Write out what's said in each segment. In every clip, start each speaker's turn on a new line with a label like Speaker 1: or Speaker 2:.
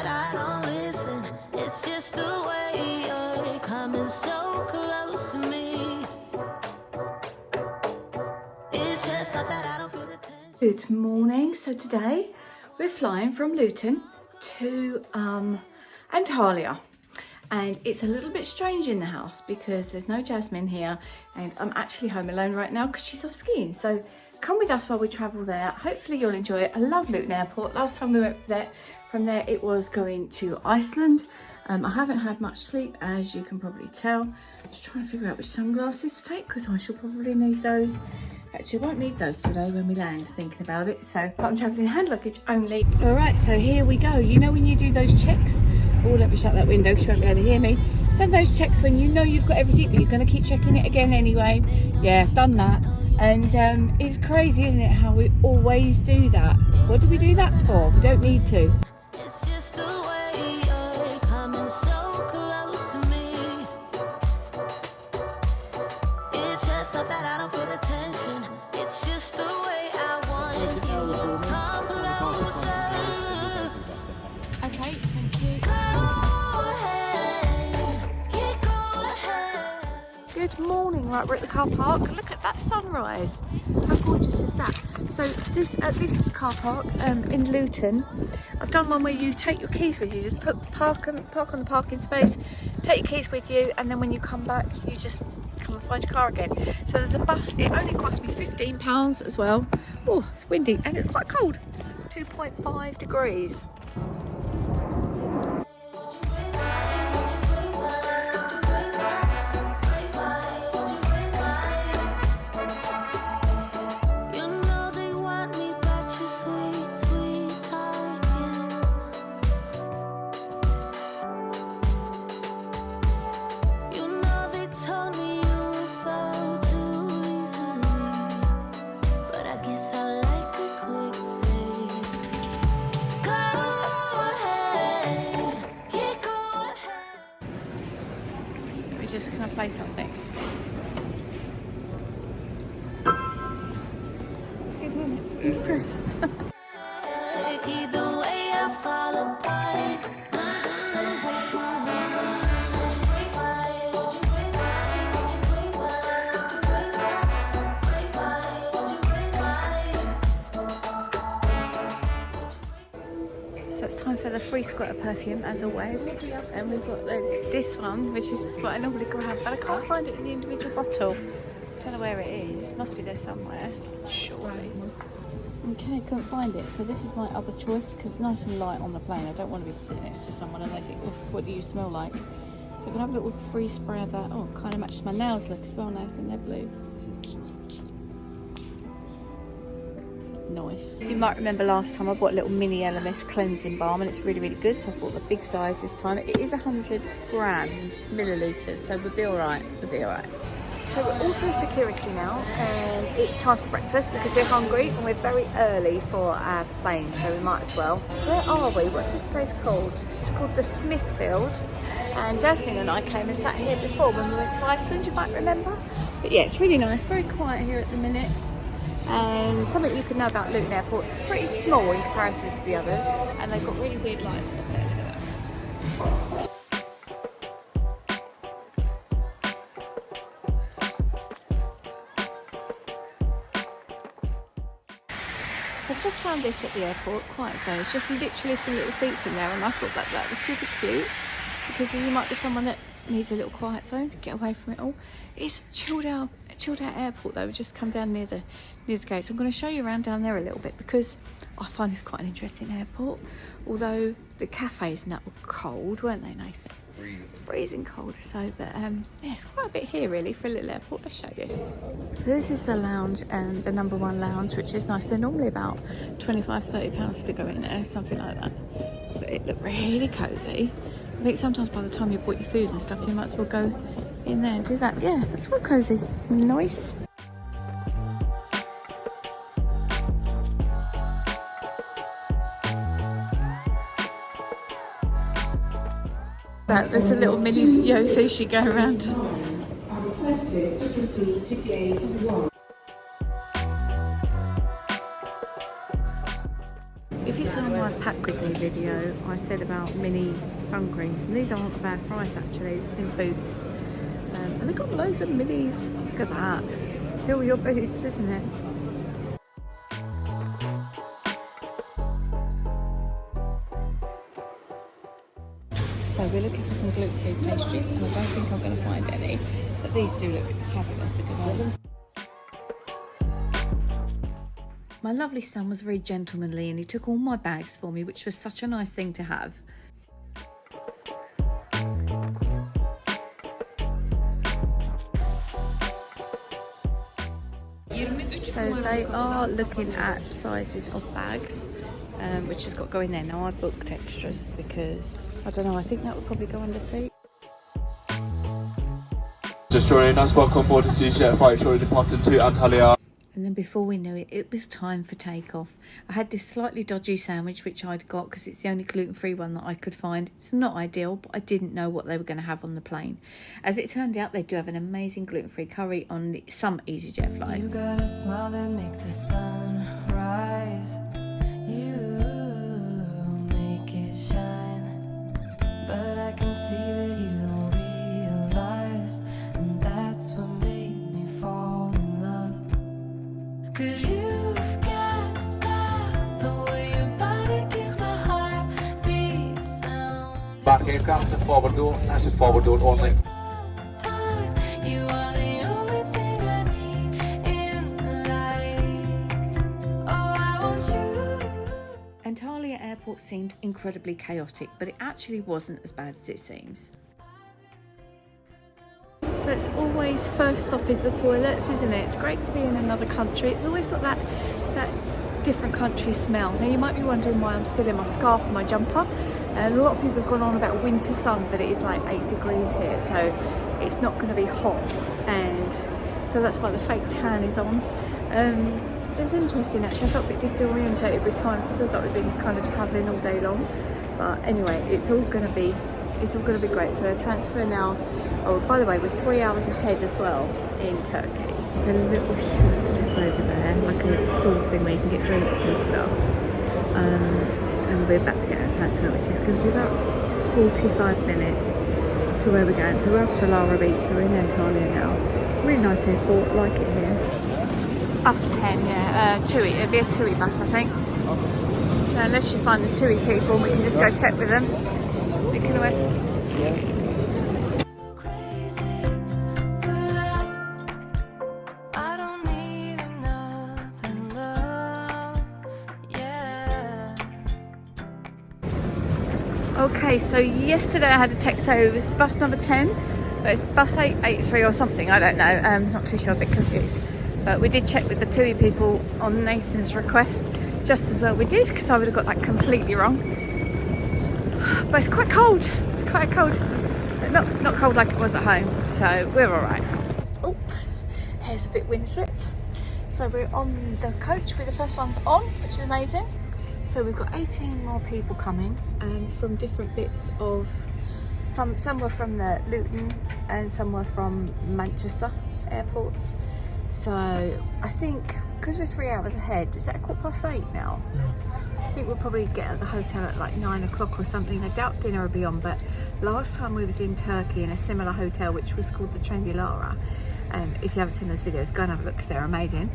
Speaker 1: that I don't listen. It's just the way you're coming so close to me. It's just not that I don't feel the tension.
Speaker 2: Good morning. So today we're flying from Luton to Antalya, and it's a little bit strange in the house because there's no Jasmine here and I'm actually home alone right now because she's off skiing. So come with us while we travel there. Hopefully you'll enjoy it. I love Luton Airport. Last time we went there, from there it was going to Iceland. I haven't had much sleep, as you can probably tell. Just trying to figure out which sunglasses to take because I shall probably need those. Actually, I won't need those today when we land, thinking about it. So I'm travelling hand luggage only. All right, so here we go. You know when you do those checks? Oh, let me shut that window because you won't be able to hear me. Done those checks when you know you've got everything, but you're going to keep checking it again anyway. Yeah, done that. And it's crazy, isn't it, how we always do that? What do we do that for? We don't need to.
Speaker 1: It's just the way you're coming so close to me. It's just not that I don't feel the tension. It's just the way I want you to come closer.
Speaker 2: Okay, thank you.
Speaker 1: Go ahead, yeah, go ahead.
Speaker 2: Good morning. Right, we're at the car park. Look at that sunrise. How gorgeous is that? So this at this car park in Luton, I've done one where you take your keys with you. Just park on the parking space, take your keys with you, and then when you come back, you just come and find your car again. So there's a bus. It only cost me £15 as well. Oh, it's windy and it's quite cold. 2.5 degrees.
Speaker 1: You know they want me, but you sweet, sweet talking. You know they told me you fall too easily, but I guess I like a quick fade. Go ahead, yeah, go ahead.
Speaker 2: We're just gonna play something. Let's get in first.
Speaker 1: Either way, I fall apart. Would you break my, would you break my, would you break my, would you break my, break my, would you break my?
Speaker 2: So it's time for the free squirter perfume, as always. And we've got this one, which is what I normally grab, but I can't find it in the individual bottle. Don't know where it is. Must be there somewhere, surely. Okay, couldn't find it. So this is my other choice because it's nice and light on the plane. I don't want to be sitting next to someone and they think, "Oof, what do you smell like?" So I'm gonna have a little free spray of that. Oh, kind of matches my nails look as well, Nathan. They're blue. Nice. You might remember last time I bought a little mini LMS cleansing balm and it's really, really good. So I bought the big size this time. It is 100 grams, millilitres, so we'll be all right. We'll be all right. So we're all through security now and it's time for breakfast because we're hungry and we're very early for our plane, so we might as well. Where are we? What's this place called? It's called the Smithfield, and Jasmine and I came and sat here before when we went to Iceland, you might remember. But yeah, it's really nice, very quiet here at the minute. And something you can know about Luton Airport, it's pretty small in comparison to the others, and they've got really weird lights. Stop it, look at that. So I've just found this at the airport, quiet zone. It's just literally some little seats in there, and I thought that was super cute because you might be someone that needs a little quiet zone to get away from it all. It's a chilled out airport though. We just come down near the gates. I'm going to show you around down there a little bit because I find this quite an interesting airport. Although the cafes and that were cold, weren't they, Nathan? Freezing cold. So, but yeah, it's quite a bit here really for a little airport. I'll show you. This is the lounge, and the number one lounge, which is nice. They're normally about £25-30 to go in there, something like that. But it looked really cosy. I think sometimes by the time you bought your food and stuff, you might as well go in there and do that. Yeah, it's well cosy. Nice. There's a little mini yo sushi going around.
Speaker 3: Are requested to proceed to gate 1.
Speaker 2: If you saw my pack with me video, I said about mini sun creams, and these aren't a bad price actually. It's in Boots, and they've got loads of minis. Look at that, fill your boots, isn't it? So we're looking for some gluten-free pastries, and I don't think I'm going to find any, but these do look fabulous. Look at those. My lovely son was very gentlemanly and he took all my bags for me, which was such a nice thing to have. So they are looking at sizes of bags, which has got to go in there. Now I booked extras because, I don't know, I think that would probably go under seat.
Speaker 4: Just joining us, welcome aboard the Easyjet flight shortly departing to Antalya.
Speaker 2: And then before we knew it, it was time for takeoff. I had this slightly dodgy sandwich, which I'd got because it's the only gluten-free one that I could find. It's not ideal, but I didn't know what they were going to have on the plane. As it turned out, they do have an amazing gluten-free curry on some Easyjet flights.
Speaker 1: You got a smile that makes the sun rise. You make it shine. But I can see that you don't realize, and that's what made me fall in love. 'Cause you've got style, the way your body keeps my heart beat sound.
Speaker 4: Back aircraft to forward door, that's a forward door only.
Speaker 1: You are the only thing I need in life. Oh, I want you.
Speaker 2: Antalya airport seemed incredibly chaotic, but it actually wasn't as bad as it seems. So it's always first stop is the toilets, isn't it? It's great to be in another country. It's always got that different country smell. Now you might be wondering why I'm still in my scarf and my jumper. And a lot of people have gone on about winter sun, but it is like 8 degrees here, so it's not going to be hot. And so that's why the fake tan is on. It was interesting actually. I felt a bit disorientated with time, so it feels like we've been kind of travelling all day long. But anyway, it's all going to be great. So a transfer now. Oh, by the way, we're 3 hours ahead as well in Turkey. There's a little shop just over there, like a little stall thing where you can get drinks and stuff. And we're about to get a transfer, which is going to be about 45 minutes to where we're going. So we're off to Lara Beach, so we're in Antalya now. Really nice airport, like it here. Bus 10, yeah, TUI. It'll be a TUI bus, I think. So unless you find the TUI people, we can just go check with them. We can always... Okay, so yesterday I had a text, so it was bus number 10, but it's bus 883 or something, I don't know, not too sure, a bit confused. But we did check with the TUI people on Nathan's request, just as well we did, because I would have got that completely wrong. But it's quite cold, it's quite cold, but not cold like it was at home, so we're alright. Oh, hair's a bit windswept. So we're on the coach with the first ones on, which is amazing. So we've got 18 more people coming from different bits of, some were from the Luton and some were from Manchester airports. So I think, because we're 3 hours ahead, is that 8:15 now? Yeah. I think we'll probably get at the hotel at like 9 o'clock or something. I doubt dinner will be on, but last time we was in Turkey in a similar hotel, which was called the Liberty Lara. If you haven't seen those videos, go and have a look because they're amazing.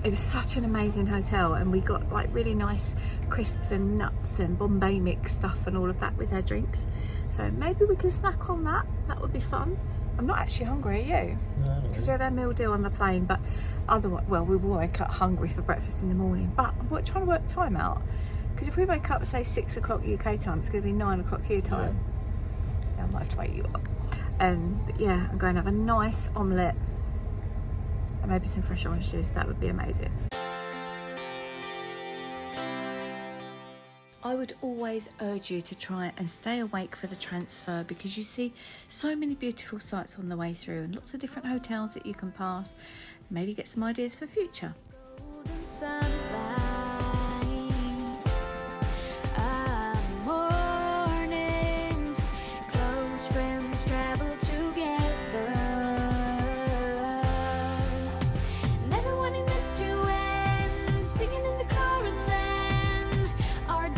Speaker 2: It was such an amazing hotel, and we got like really nice crisps and nuts and Bombay mix stuff and all of that with our drinks. So maybe we can snack on that. That would be fun. I'm not actually hungry, are you? No, because we had our meal deal on the plane, but otherwise, well, we will wake up hungry for breakfast in the morning. But I'm trying to work time out, because if we wake up, say 6 o'clock UK time, it's going to be 9 o'clock here time. Yeah, I might have to wake you up. But yeah, I'm going to have a nice omelette and maybe some fresh orange juice. That would be amazing. I would always urge you to try and stay awake for the transfer, because you see so many beautiful sights on the way through and lots of different hotels that you can pass. Maybe get some ideas for future.
Speaker 1: Never wanting this to end, singing in the car and then our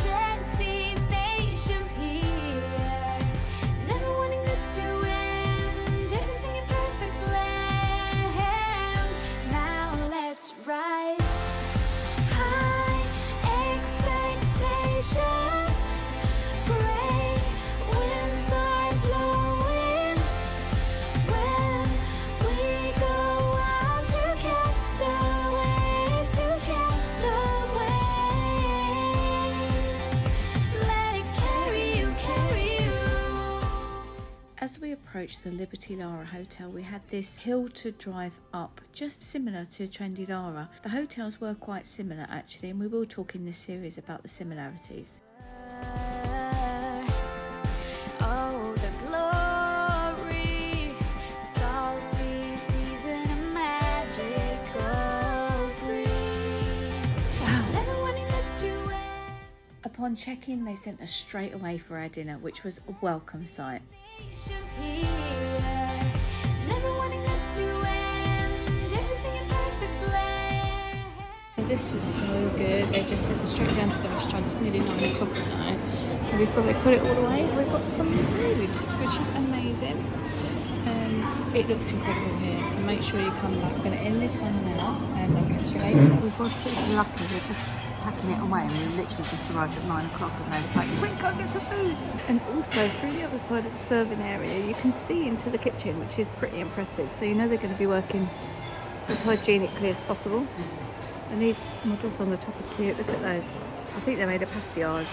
Speaker 2: we approached the Liberty Lara Hotel, we had this hill to drive up, just similar to Trendy Lara. The hotels were quite similar actually, and we will talk in this series about the similarities.
Speaker 1: Oh, the glory, salty season of magical breeze.
Speaker 2: Wow.
Speaker 1: Never wanting this to end.
Speaker 2: Upon check-in, they sent us straight away for our dinner, which was a welcome sight.
Speaker 1: Nations here. Never wanting this to end. Everything in perfect blend.
Speaker 2: This was so good. They just sent us straight down to the restaurant. It's nearly 9 o'clock at night. And before they put it all away, we've got some food, which is amazing. It looks incredible here, so make sure you come back. I'm going to end this one now, and I'll catch you later. We were super lucky. We're just packing it away, and we literally just arrived at 9 o'clock, and they was like, quick, go get some food. And also, through the other side of the serving area, you can see into the kitchen, which is pretty impressive. So you know they're going to be working as hygienically as possible. And these models on the top are cute. Look at those. I think they made a pastillage.